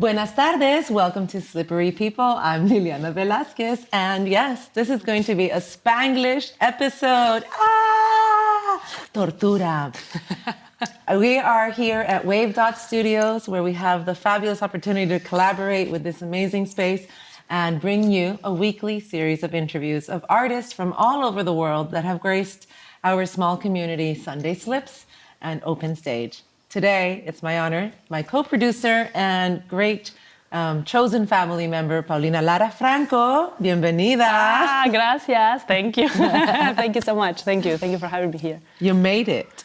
Buenas tardes, welcome to Slippery People. I'm Liliana Velázquez, and yes, this is going to be a Spanglish episode. Tortura. We are here at Wave Studios, where we have the fabulous opportunity to collaborate with this amazing space and bring you a weekly series of interviews of artists from all over the world that have graced our small community Sunday Slips and Open Stage. Today, it's my honor, my co-producer and great chosen family member, Paulina Lara Franco. Bienvenida. Gracias. Thank you. Thank you so much. Thank you. Thank you for having me here. You made it.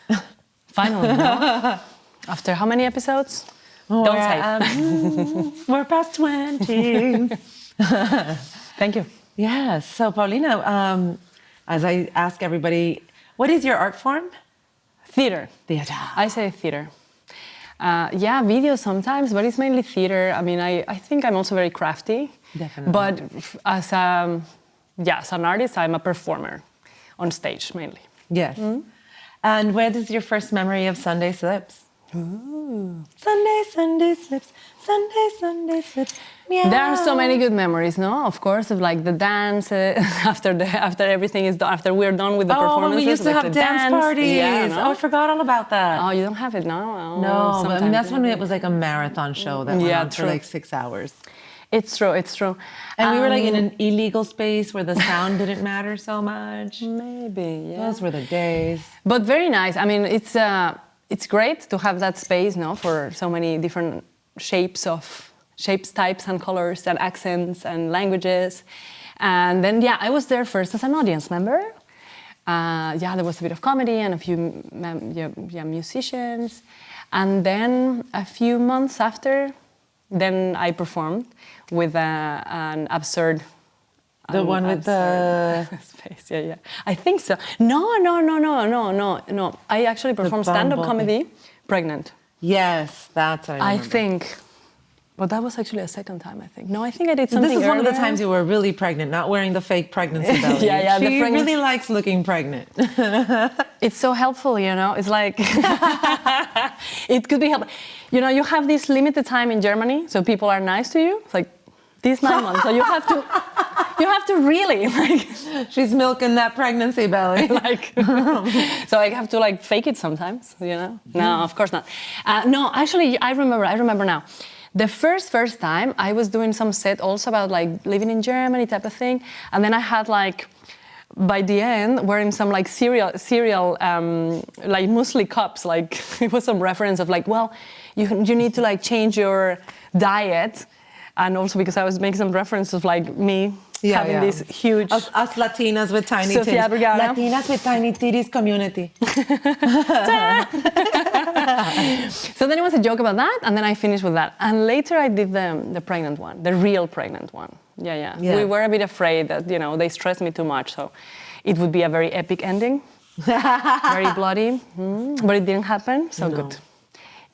Finally. No? After how many episodes? Don't say. We're past 20. Thank you. Yes. So, Paulina, as I ask everybody, what is your art form? Theater. Theater. I say theater. Yeah, video sometimes, but it's mainly theater. I mean, I think I'm also very crafty. Definitely. But as an artist, I'm a performer on stage mainly. Yes. Mm-hmm. And where is your first memory of Sunday Slips? Ooh. Sunday Slips, Sunday Slips. Meow. There are so many good memories, no? Of course, of like the dance after everything is done, after we're done with the performances. Oh, we used to have dance parties. Yeah, no? Oh, I forgot all about that. Oh, you don't have it now? Oh, no, but I mean, that's when it was like a marathon show that went on true. for like 6 hours. It's true. And we were like in an illegal space where the sound didn't matter so much. Maybe, yeah. Those were the days. But very nice. I mean, it's great to have that space, no, for so many different shapes, types, and colors, and accents, and languages. And then, yeah, I was there first as an audience member. There was a bit of comedy and a few musicians. And then a few months after, then I performed with an absurd. The one with the space, yeah. I think so. No. I actually performed stand-up comedy, pregnant. Yes, that's what I remember. I think. But that was actually a second time, I think. No, I think I did something This is one of the earlier. times you were really pregnant, not wearing the fake pregnancy belly. Yeah. She really likes looking pregnant. It's so helpful, you know. It's like, it could be helpful. You know, you have this limited time in Germany, so people are nice to you. It's like, these 9 months, so you have to really, like... She's milking that pregnancy belly. So I have to, like, fake it sometimes, you know? No, of course not. No, actually, I remember now. The first time, I was doing some set also about, like, living in Germany type of thing, and then I had, like, by the end, wearing some, like, cereal, like, muesli cups, like, it was some reference of, like, well, you need to, like, change your diet. And also because I was making some references of like me having this huge... Us Latinas with tiny titties. Latinas with tiny titties community. So then it was a joke about that, and then I finished with that. And later I did the pregnant one, the real pregnant one. Yeah. We were a bit afraid that, you know, they stressed me too much, so it would be a very epic ending. Very bloody. But it didn't happen, so good.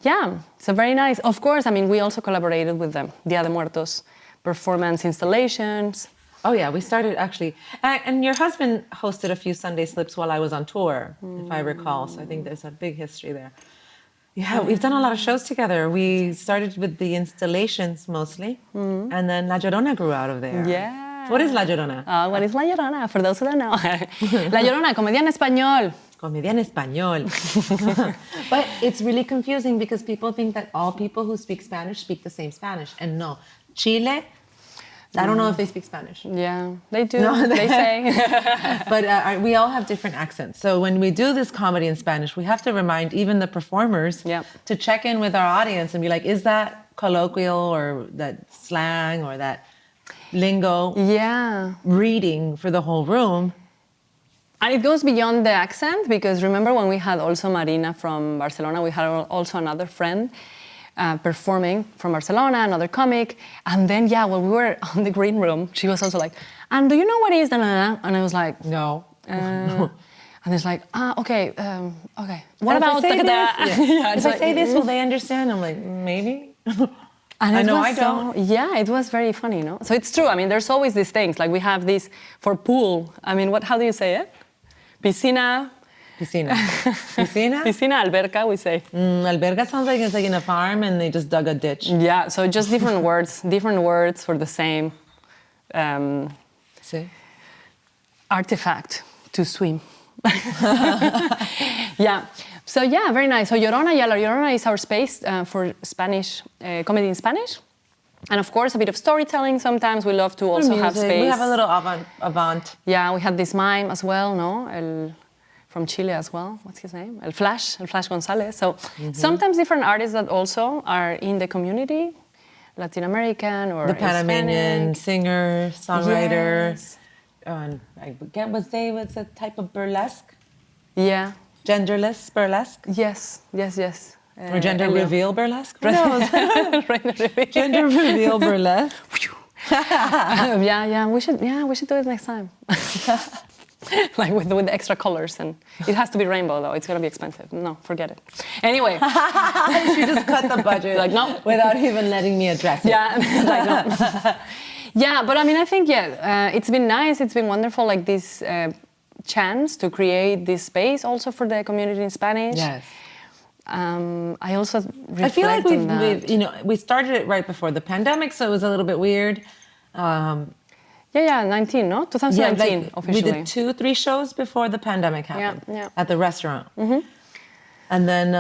Yeah, so very nice. Of course, I mean, we also collaborated with them, Dia de Muertos performance installations. Oh yeah, we started actually, and your husband hosted a few Sunday Slips while I was on tour, if I recall, so I think there's a big history there. Yeah, we've done a lot of shows together. We started with the installations mostly, and then La Llorona grew out of there. Yeah. What is La Llorona? What is La Llorona? For those who don't know. La Llorona, comedia en español. Comedia en español. But it's really confusing because people think that all people who speak Spanish speak the same Spanish. And no, Chile, I don't know if they speak Spanish. Yeah, they do, no, they say. But we all have different accents. So when we do this comedy in Spanish, we have to remind even the performers to check in with our audience and be like, is that colloquial or that slang or that lingo reading for the whole room? And it goes beyond the accent, because remember when we had also Marina from Barcelona, we had also another friend performing from Barcelona, another comic. And then, when we were on the green room, she was also like, and do you know what is the na-na? And I was like, no. And it's like, okay. What about this? If I say this, will they understand? I'm like, maybe. And I know I don't. Yeah, it was very funny, no? So it's true. I mean, there's always these things. Like we have this for pool. I mean, how do you say it? Piscina, Piscina. Piscina? Piscina, alberca, we say. Alberga sounds like it's like in a farm and they just dug a ditch. Yeah, so just different words for the same See? artifact to swim. Yeah. So yeah, very nice. So Llorona, yeah, La Llorona is our space for Spanish comedy in Spanish, and of course a bit of storytelling. Sometimes we love to also have space. We have a little avant. Yeah, we had this mime as well, no? From Chile as well. What's his name? El Flash Gonzalez. So sometimes different artists that also are in the community, Latin American or The Panamanian Hispanic. singer, songwriter. Yes. I forget what's a type of burlesque? Yeah. Genderless burlesque? Yes. Or gender Elio. reveal burlesque? Who knows? Gender reveal burlesque. Yeah. We should do it next time. Like with the extra colors, and it has to be rainbow though. It's gonna be expensive. No, forget it. Anyway, She just cut the budget. Like, no. Without even letting me address it. yeah, like, no. Yeah. But I mean, I think it's been nice. It's been wonderful. Like this chance to create this space also for the community in Spanish. Yes. I also reflect I feel like on that. we started it right before the pandemic, so it was a little bit weird. Yeah, 19, no? 2019 like, officially. we did 2-3 shows before the pandemic happened Yeah. at the restaurant. And then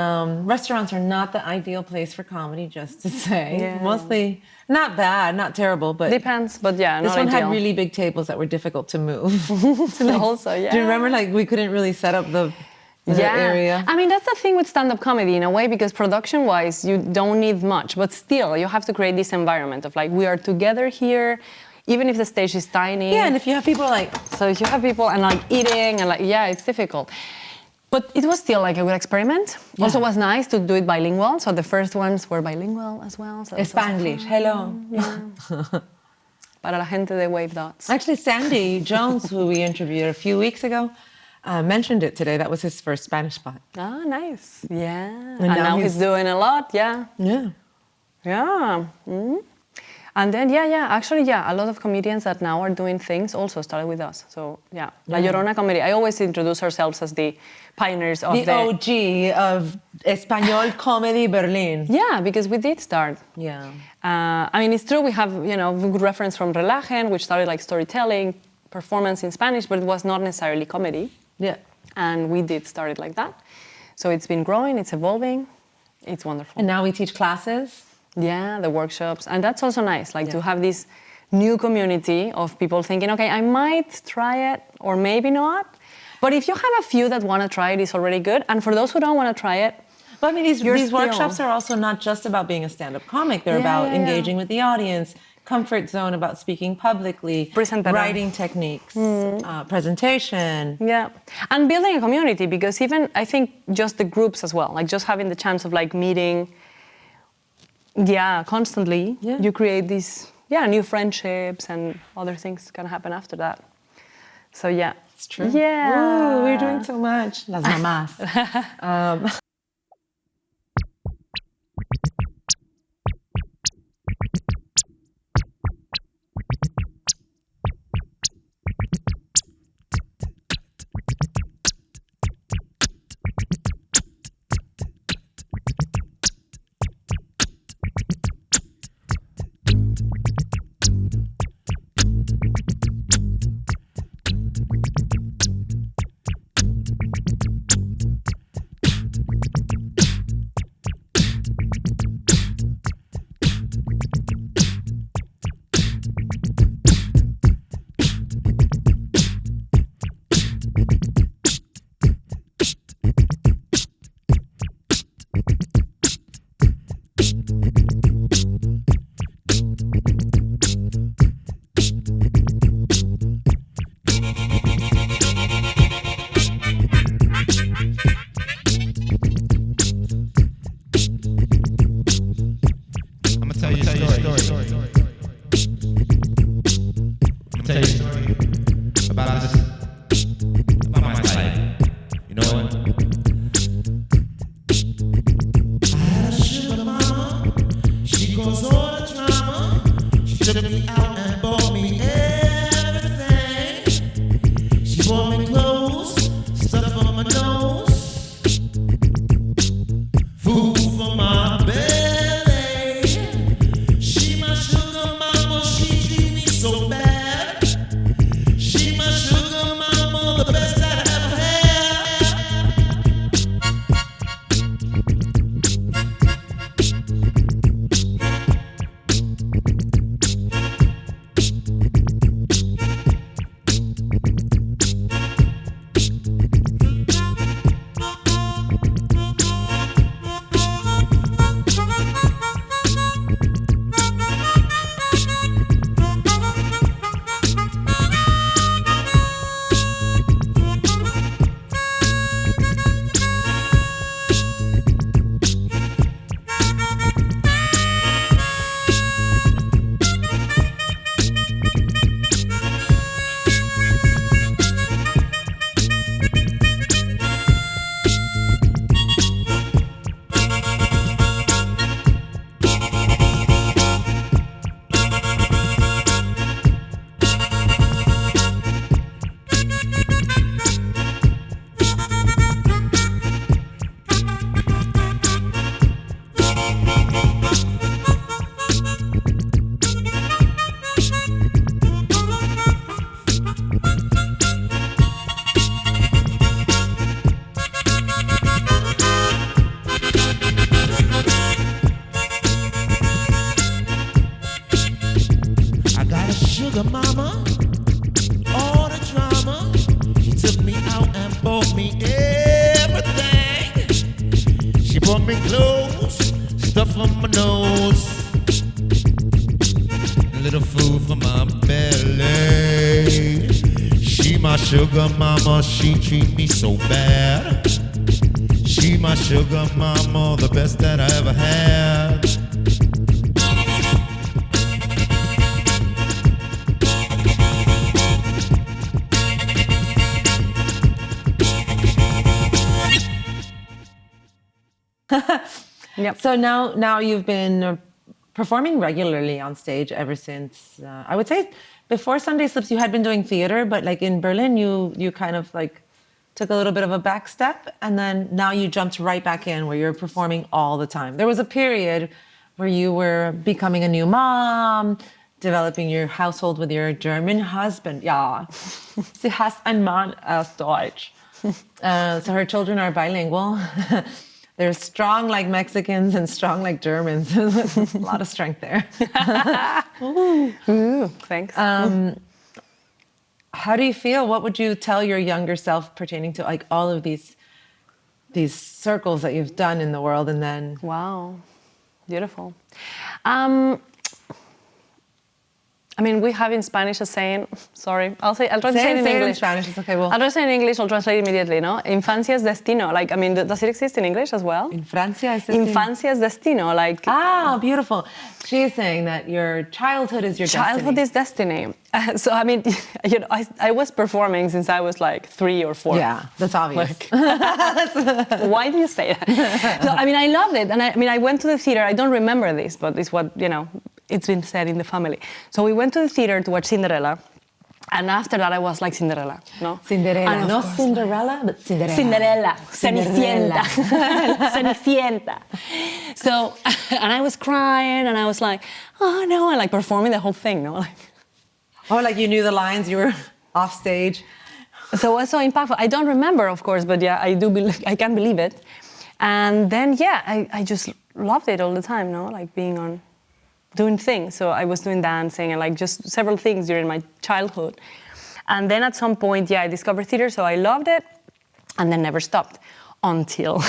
restaurants are not the ideal place for comedy, just to say. Yeah. Mostly not bad, not terrible, but Depends, but yeah, this not one ideal. had really big tables that were difficult to move. Also, yeah. Do you remember, like, we couldn't really set up the area? I mean, that's the thing with stand-up comedy in a way, because production-wise, you don't need much, but still, you have to create this environment of like, we are together here, even if the stage is tiny. Yeah, and if you have people like... So if you have people and like eating and like, yeah, it's difficult. But it was still like a good experiment. Yeah. Also was nice to do it bilingual. So the first ones were bilingual as well. So Spanglish, hello. Yeah. Para la gente de Wave Dots. Actually, Sandy Jones, who we interviewed a few weeks ago, mentioned it today. That was his first Spanish spot. Ah, nice. Yeah. And now now he's doing a lot, yeah. Yeah. Yeah. Mm. And then, actually, a lot of comedians that now are doing things also started with us. So, yeah, La Llorona comedy. I always introduce ourselves as the pioneers of The OG of Espanol comedy Berlin. Yeah, because we did start. Yeah. I mean, it's true, we have, good reference from Relajen, which started like storytelling, performance in Spanish, but it was not necessarily comedy. Yeah. And we did start it like that. So it's been growing, it's evolving, it's wonderful. And now we teach classes. Yeah, the workshops. And that's also nice, like to have this new community of people thinking, okay, I might try it or maybe not. But if you have a few that want to try it, it's already good. And for those who don't want to try it, Well, I mean, these workshops are also not just about being a stand-up comic. They're about engaging with the audience, comfort zone about speaking publicly, writing techniques, presentation. Yeah, and building a community, because even, I think, just the groups as well, like just having the chance of like meeting, constantly, you create these, new friendships and other things can happen after that. So, yeah. It's true. Yeah. Ooh, we're doing so much. Las mamás. Bought me clothes, stuff on my nose. sugar mama, all the drama. She took me out and bought me everything. She bought me clothes, stuff on my nose, a little food for my belly. She my sugar mama, she treat me so bad. She my sugar mama, the best that I ever had. Yep. So now you've been performing regularly on stage ever since, I would say before Sunday Slips you had been doing theater, but like in Berlin you kind of like took a little bit of a back step, and then now you jumped right back in where you're performing all the time. There was a period where you were becoming a new mom, developing your household with your German husband. Ja, sie has einen Mann aus Deutsch. So her children are bilingual. They're strong like Mexicans and strong like Germans. There's a lot of strength there. Ooh, thanks. How do you feel? What would you tell your younger self pertaining to like all of these circles that you've done in the world, and then? Wow, beautiful. I mean, we have in Spanish a saying. Sorry, I'll try to say it in English. In Spanish. It's okay. Well, I'll try to say it in English. I'll translate immediately. No, infancia es destino. Like, I mean, does it exist in English as well? in Francia, es destino. Infancia es destino. Like, Beautiful. She is saying that your childhood is your childhood is destiny. So I mean, you know, I was performing since I was like 3 or 4. Yeah, that's obvious. Like, why do you say that? So I mean, I loved it, and I went to the theater. I don't remember this, but it's what, you know, it's been said in the family. So we went to the theater to watch Cinderella, and after that I was like Cinderella, no? Cinderella, not Cinderella, but Cinderella. Cinderella, Cenicienta, Cenicienta. So, and I was crying, and I was like, oh no, and like performing the whole thing, no? Like, oh, like you knew the lines, you were off stage. so it was so impactful. I don't remember, of course, but yeah, I can't believe it. And then, yeah, I just loved it all the time, no? Like being on, doing things. So I was doing dancing and like just several things during my childhood. And then at some point, yeah, I discovered theater, so I loved it, and then never stopped until,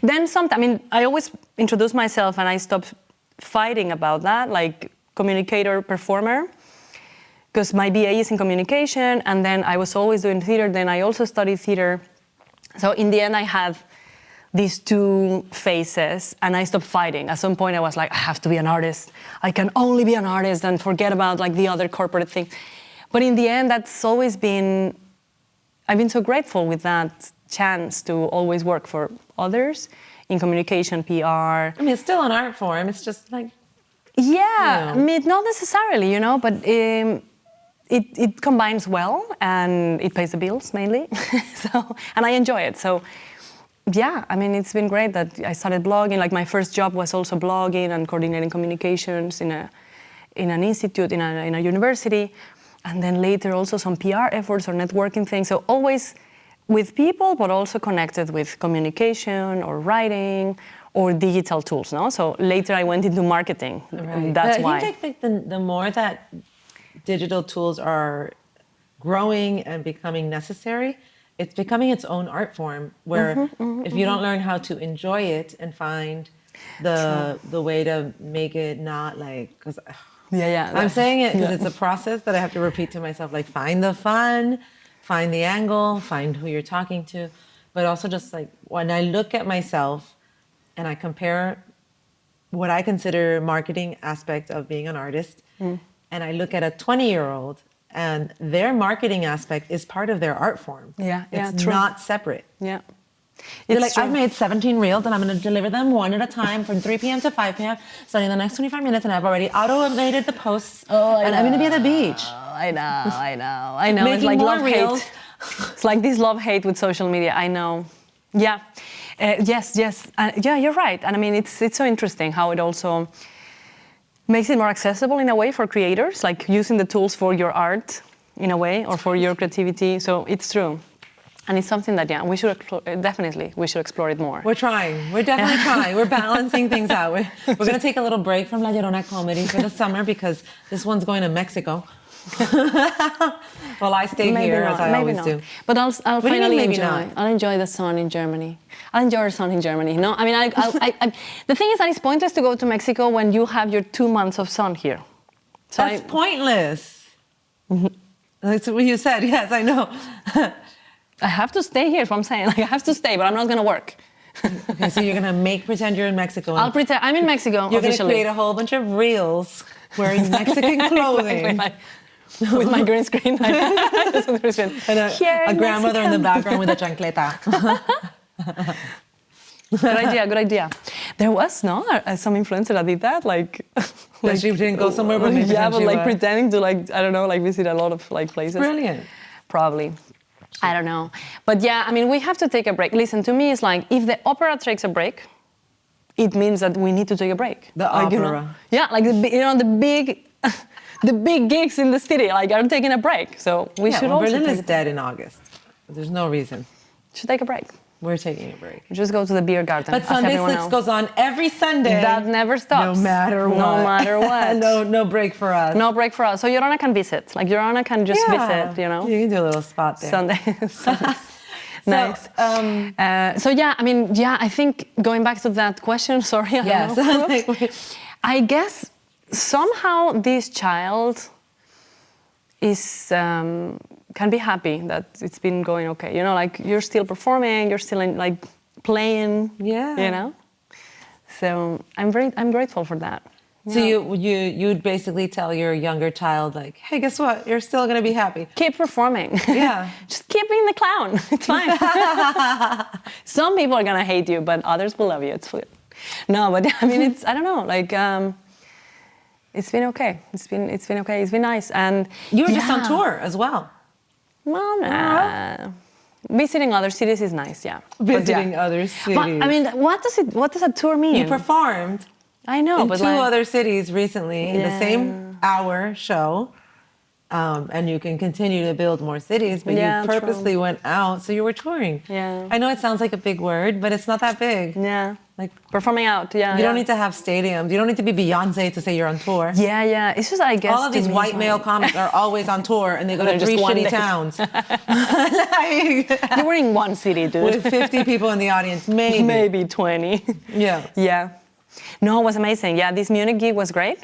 Then I mean, I always introduce myself and I stopped fighting about that, like communicator, performer, because my BA is in communication, and then I was always doing theater, then I also studied theater. So in the end, I had these two phases, and I stopped fighting. At some point, I was like, I have to be an artist. I can only be an artist and forget about like the other corporate thing. But in the end, that's always been, I've been so grateful with that chance to always work for others in communication, PR. I mean, it's still an art form. It's just like, yeah, I mean, not necessarily, you know, but it combines well, and it pays the bills mainly. So, and I enjoy it. So, yeah, I mean, it's been great that I started blogging. Like my first job was also blogging and coordinating communications in an institute, in a university, and then later also some PR efforts or networking things. So always with people, but also connected with communication or writing or digital tools. No, so later I went into marketing. right. That's But why. I think the more that digital tools are growing and becoming necessary, it's becoming its own art form where if you don't learn how to enjoy it and find the way to make it not like, because I'm saying it because it's a process that I have to repeat to myself, like find the fun, find the angle, find who you're talking to, but also just like when I look at myself and I compare what I consider marketing aspect of being an artist, and I look at a 20-year-old and their marketing aspect is part of their art form. It's true. not separate. Yeah. You're like, I've made 17 reels and I'm going to deliver them one at a time from 3 p.m. to 5 p.m. starting the next 25 minutes, and I've already automated the posts. And I'm going to be at the beach. I know. Making It's like more love reels. hate. It's like this love hate with social media. I know. Yeah. Yes. Yeah, you're right. And I mean, it's so interesting how it also makes it more accessible in a way for creators, like using the tools for your art in a way or for your creativity. So it's true. And it's something that, we should definitely explore it more. We're trying. We're definitely trying. We're balancing things out. We're going to take a little break from La Llorona comedy for the summer because this one's going to Mexico. Well, I stay here as I always do. But I'll do you mean, finally maybe enjoy. not? I'll enjoy the sun in Germany. I'll enjoy the sun in Germany. No, I mean, the thing is that it's pointless to go to Mexico when you have your 2 months of sun here. So That's pointless. That's what you said. Yes, I know. I have to stay here. Is what I'm saying. Like, I have to stay, but I'm not going to work. Okay, so you're going to pretend you're in Mexico. I'll pretend I'm in Mexico. You're going to officially. create a whole bunch of reels wearing Mexican clothing. Exactly, with my green screen. And a grandmother in the background with a chancleta. Good idea. There was some influencer that did that, like she didn't go somewhere, but pretending to I don't know, visit a lot of places. Brilliant. Probably. I don't know. But yeah, I mean, we have to take a break. Listen, to me, it's like if the opera takes a break, it means that we need to take a break. The opera. Yeah, like the big the big gigs in the city, are taking a break. So we should also Berlin is dead in August. There's no reason. Should take a break. We're taking a break. Just go to the beer garden. But Sunday Slits goes on every Sunday. That never stops. No matter what. No matter what. No break for us. No break for us. So Yorona can visit. Yorona can just visit, You can do a little spot there. Sunday. Nice. I think going back to that question, sorry. I guess somehow this child is can be happy that it's been going okay. You're still performing, you're still playing. Yeah. So I'm grateful for that. So you'd basically tell your younger child hey, guess what? You're still gonna be happy. Keep performing. Yeah. Just keep being the clown. It's fine. Some people are gonna hate you, but others will love you. It's good. No, but I mean, I don't know. It's been okay. It's been okay. It's been nice. And you were just on tour as well. Well, nah. Visiting other cities is nice, yeah. Visiting other cities. But, I mean, what does a tour mean? You performed. I know, in but two other cities recently in the same hour show, and you can continue to build more cities. But you purposely went out, so you were touring. Yeah. I know it sounds like a big word, but it's not that big. Yeah. Performing out. Yeah. You don't need to have stadiums. You don't need to be Beyonce to say you're on tour. Yeah. It's just, I guess, all of these white male comics are always on tour, and they go to 3 shitty towns. You were in one city, dude. With 50 people in the audience, maybe. Maybe 20. Yeah. Yeah. No, it was amazing. Yeah, this Munich gig was great.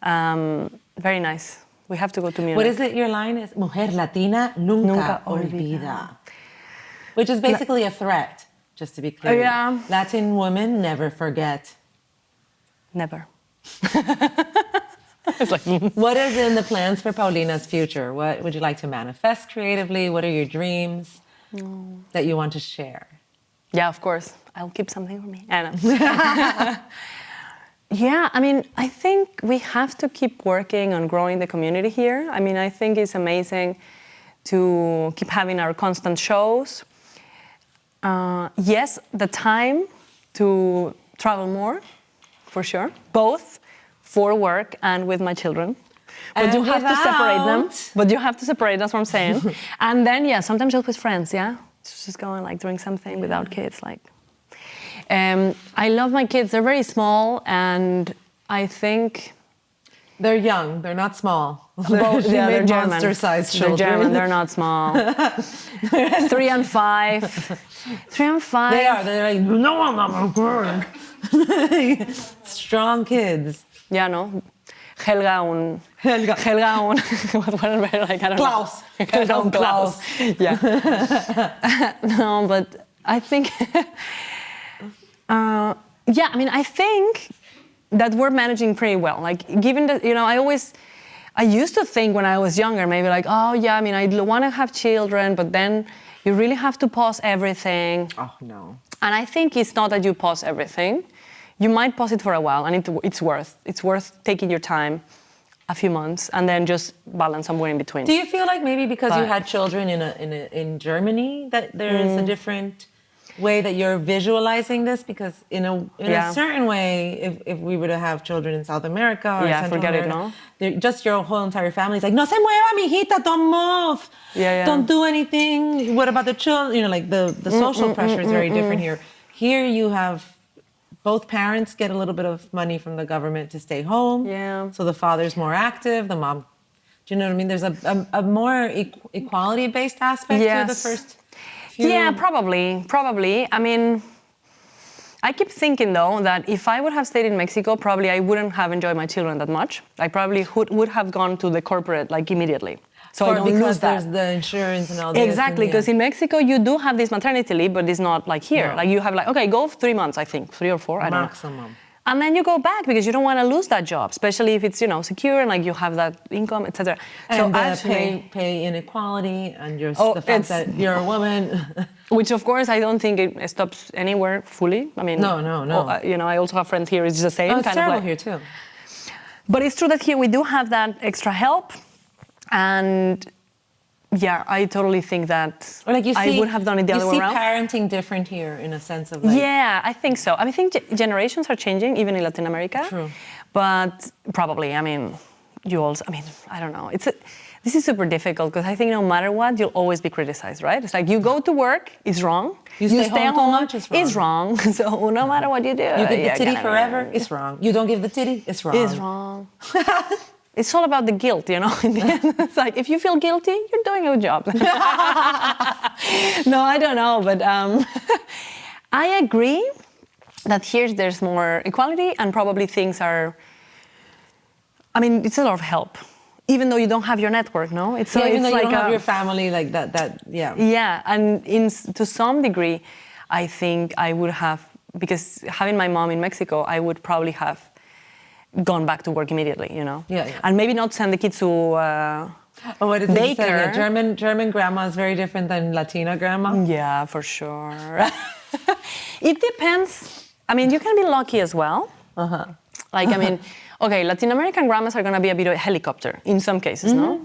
Very nice. We have to go to Munich. What is it? Your line is Mujer Latina nunca olvida. Which is basically a threat, just to be clear. Yeah. Latin women never forget. Never. It's what is in the plans for Paulina's future? What would you like to manifest creatively? What are your dreams that you want to share? Yeah, of course. I'll keep something for me. I know. Yeah, I mean, I think we have to keep working on growing the community here. I mean, I think it's amazing to keep having our constant shows. Yes, the time to travel more, for sure, both for work and with my children. But you have to separate them. But you have to separate, that's what I'm saying. And then, sometimes just with friends, just going doing something without kids, I love my kids. They're very small, and I think they're young. They're not small. They're German. Monster-sized children. They're German. They're not small. 3 and 5. 3 and 5. They are. They're no, I'm not going. Strong kids. Yeah, no. Helga und whatever. I don't Klaus. know. Helga und Klaus. Yeah. No, but I think. I mean, I think that we're managing pretty well. Given that, I used to think when I was younger, maybe I want to have children, but then you really have to pause everything. Oh, no. And I think it's not that you pause everything. You might pause it for a while, and it's worth taking your time, a few months, and then just balance somewhere in between. Do you feel like maybe because you had children in Germany that there is a different way that you're visualizing this? Because in a Yeah. certain way, if we were to have children in South America or Yeah, Central forget it, America, no? just your whole entire family is like, no se mueva, mijita, don't move. Yeah. Don't do anything. What about the children? You know, like the social pressure is very different here. Here you have both parents get a little bit of money from the government to stay home. Yeah. So the father's more active, the mom. Do you know what I mean? There's a more equality-based aspect to the Yes. first few. Yeah, probably. I mean, I keep thinking though that if I would have stayed in Mexico, probably I wouldn't have enjoyed my children that much. I probably would have gone to the corporate like immediately. So I don't because lose that. there's the insurance and all this. Exactly, because in Mexico you do have this maternity leave, but it's not like here. No. Like you have like, okay, go 3 months, I think, 3 or 4, I don't know. Maximum. And then you go back because you don't want to lose that job, especially if it's, you know, secure and like you have that income, etc. And the actually, pay inequality and the fact it's- that you're a woman. which of course I don't think it stops anywhere fully. I mean, No. You know, I also have friends here. It's the same It's kind terrible of like, here too. But it's true that here we do have that extra help, and yeah, I totally think that Or like you see, I would have done it the other way around. You see parenting different here in a sense of like. Yeah, I think so. I mean, I think generations are changing, even in Latin America. True. But probably, I mean, you also, I mean, I don't know. This is super difficult because I think no matter what, you'll always be criticized, right? It's like you go to work, it's wrong. You stay home too much, it's wrong. So no matter what you do. You give the titty gonna- forever, it's wrong. You don't give the titty, it's wrong. It's wrong. It's all about the guilt, you know. In the end, it's like if you feel guilty, you're doing a good job. No, I don't know, but I agree that here there's more equality and probably things are. I mean, it's a lot of help, even though you don't have your network, no. It's Yeah, even it's though you like don't have your family like that. Yeah. Yeah, and to some degree, I think I would have, because having my mom in Mexico, I would probably have gone back to work immediately, you know? Yeah. And maybe not send the kids to Oh, what is it you said? daycare. Yeah, German grandma is very different than Latina grandma. Yeah, for sure. It depends. I mean, you can be lucky as well. Uh-huh. Like, I mean, okay, Latin American grandmas are going to be a bit of a helicopter in some cases, no?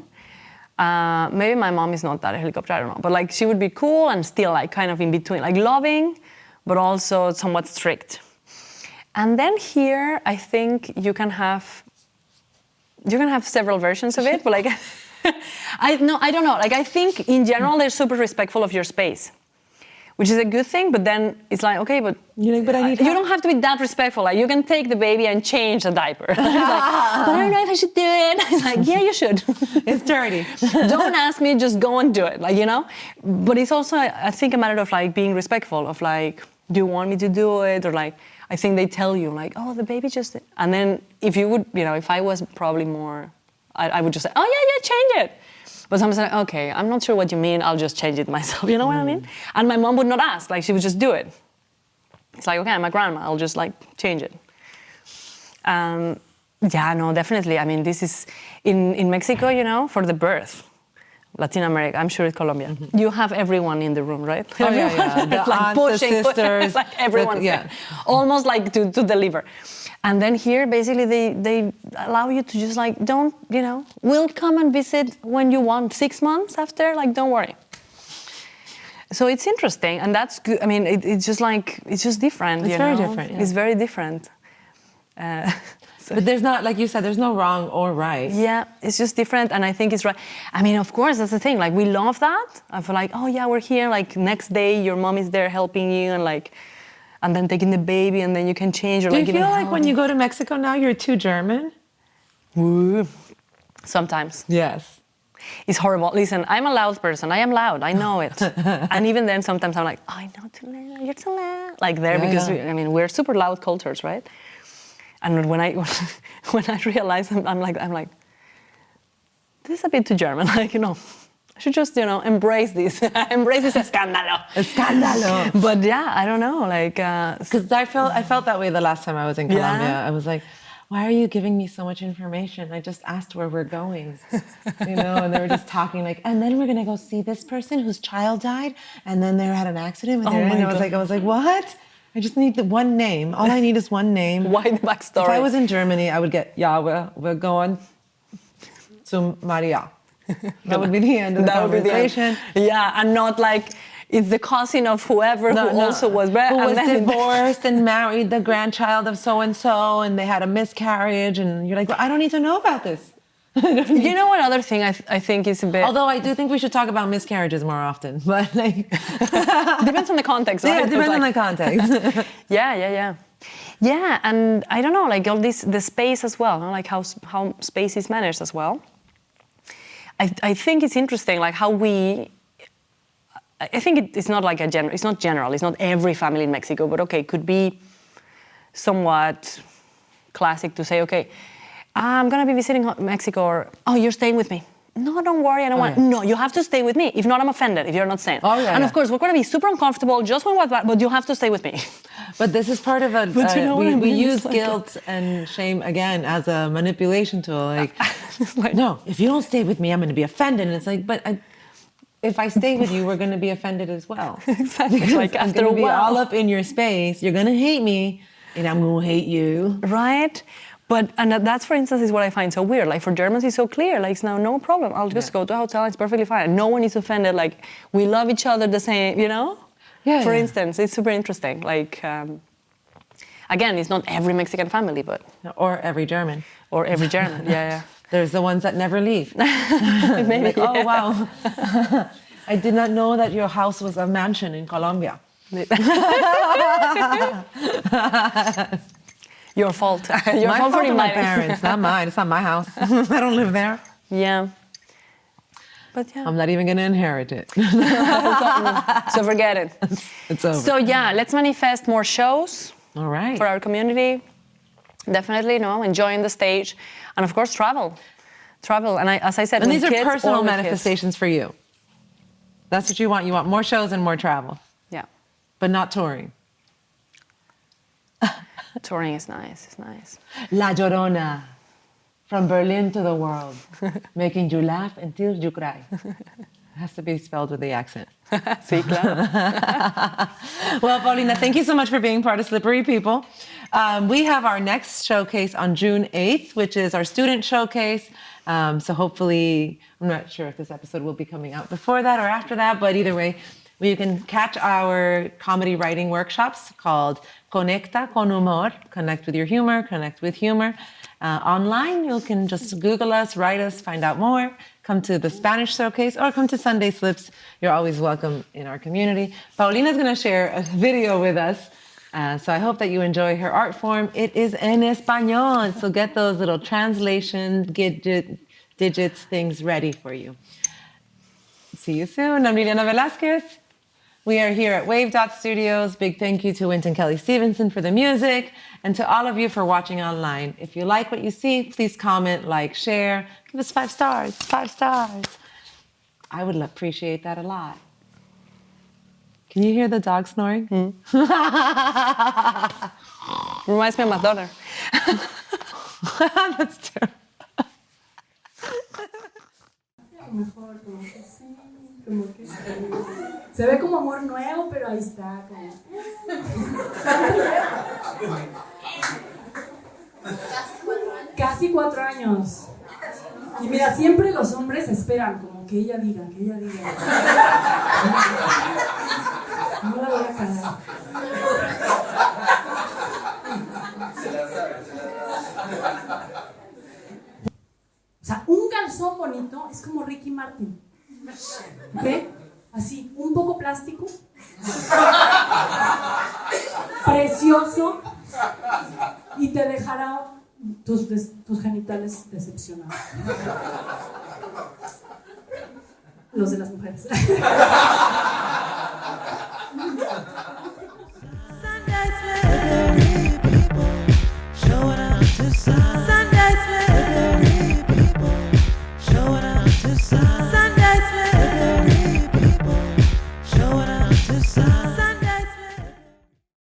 Maybe my mom is not that a helicopter, I don't know. But like, she would be cool and still like kind of in between, like loving, but also somewhat strict. And then here, I think you can have several versions of it, but like, I don't know. Like, I think in general, they're super respectful of your space, which is a good thing, but then it's like, okay, but You're like, but I need you help. don't have to be that respectful. Like, you can take the baby and change the diaper. It's like, but I don't know if I should do it. It's like, yeah, you should. It's dirty. Don't ask me, just go and do it, like, you know? But it's also, I think, a matter of like being respectful of like, do you want me to do it? Or like, I think they tell you like, oh, the baby just, and then if you would, you know, if I was probably more, I would just say, oh yeah, change it. But sometimes like, okay, I'm not sure what you mean, I'll just change it myself, you know what I mean? And my mom would not ask, like she would just do it. It's like, okay, I'm a grandma, I'll just like change it. Yeah, no, definitely. I mean, this is, in Mexico, you know, for the birth, Latin America, I'm sure it's Colombia, you have everyone in the room, right? Oh, yeah. The like aunts, pushing, the sisters. like everyone's Yeah. there, almost like to deliver. And then here, basically, they allow you to just like, don't, you know, we'll come and visit when you want, 6 months after, like, don't worry. So it's interesting, and that's good. I mean, it's just like, it's just different, It's you very know? different, yeah. It's very different. But there's not, like you said, there's no wrong or right. Yeah, it's just different, and I think it's right. I mean, of course, that's the thing. Like, we love that. I feel like, oh yeah, we're here. Like, next day, your mom is there helping you, and like, and then taking the baby, and then you can change. Or Do like, you feel even like when you go to Mexico now, you're too German? Woo. Sometimes Yes. it's horrible. Listen, I'm a loud person. I am loud. I know it. And even then, sometimes I'm like, oh, I know too loud. You're too loud. Like there, Yeah, because yeah. I mean, we're super loud cultures, right? And when I realize I'm like, this is a bit too German. Like, you know, I should just, you know, embrace this escándalo. Escándalo. But yeah, I don't know, like. Because I felt that way the last time I was in Yeah? Colombia. I was like, why are you giving me so much information? I just asked where we're going, you know, and they were just talking like, and then we're gonna go see this person whose child died, and then they had an accident with their, my and I was like, what? I just need the one name. All I need is one name. Why the backstory? If I was in Germany, I would get, yeah, we're going to Maria. That would be the end of the That would be the end. conversation. Yeah, and not like it's the cousin of whoever who also was who was divorced and married the grandchild of so and they had a miscarriage, and you're like, well, I don't need to know about this. You know, another thing I think is a bit. Although I do think we should talk about miscarriages more often, but like depends on the context, right? Yeah, it depends on the context. Yeah, and I don't know, like all this, the space as well, like how space is managed as well. I think it's interesting, like how we. I think it's not like it's not general. It's not every family in Mexico, but okay, could be somewhat classic to say, okay, I'm gonna be visiting Mexico, or oh, you're staying with me. No, don't worry, I don't want. Yeah. No, you have to stay with me. If not, I'm offended if you're not staying. Oh, yeah, and of course, we're gonna be super uncomfortable just when but you have to stay with me. But this is part of a. But you know what I mean? We use It's like guilt and shame again as a manipulation tool. Like, no, if you don't stay with me, I'm going to be offended. And it's like, but if I stay with you, we're going to be offended as well. Exactly. Because Like I'm after going a to be while. all up in your space. You're going to hate me, and I'm going to hate you. Right? And that's, for instance, is what I find so weird. Like for Germans, it's so clear. Like it's now no problem. I'll just go to a hotel. It's perfectly fine. No one is offended. Like we love each other the same. You know? Yeah. For instance, it's super interesting. Like again, it's not every Mexican family, but Or every German. or every German. Yeah. There's the ones that never leave. Maybe. Like, oh wow, I did not know that your house was a mansion in Colombia. Your fault. Your My fault for fault or my inviting. parents, not mine. It's not my house. I don't live there. Yeah. But yeah. I'm not even going to inherit it. So forget it. It's over. So yeah, let's manifest more shows All right. for our community. Definitely, enjoying the stage, and of course travel. And as I said, And with these are kids or personal with kids. manifestations for you. That's what you want. You want more shows and more travel, Yeah, but not touring. touring is nice. It's nice. La Llorona, from Berlin to the world, making you laugh until you cry. It has to be spelled with the accent. Sí, claro. Well, Paulina, thank you so much for being part of Slippery People. We have our next showcase on June 8th, which is our student showcase. So hopefully, I'm not sure if this episode will be coming out before that or after that, but either way, you can catch our comedy writing workshops called Conecta con Humor, Connect with Your Humor, Connect with Humor. Online, you can just Google us, write us, find out more. Come to the Spanish showcase or come to Sunday Slips. You're always welcome in our community. Paulina's going to share a video with us. So I hope that you enjoy her art form. It is en español. So get those little translation digits things ready for you. See you soon. I'm Liliana Velázquez. We are here at Studios. Big thank you to Wynton Kelly Stevenson for the music and to all of you for watching online. If you like what you see, please comment, like, share. Give us 5 stars. 5 stars. I would appreciate that a lot. Can you hear the dog snoring? Reminds me of my daughter. That's true. Mejor, como que sí, como que sí. Se ve como amor nuevo, pero ahí está, como... Casi 4 años. Y mira, siempre los hombres esperan, como que ella diga, que ella diga. No la voy a cagar. O sea, un calzón bonito es como Ricky Martin. ¿Ok? Así, un poco plástico. Precioso. Y te dejará tus genitales decepcionados. Los de las mujeres.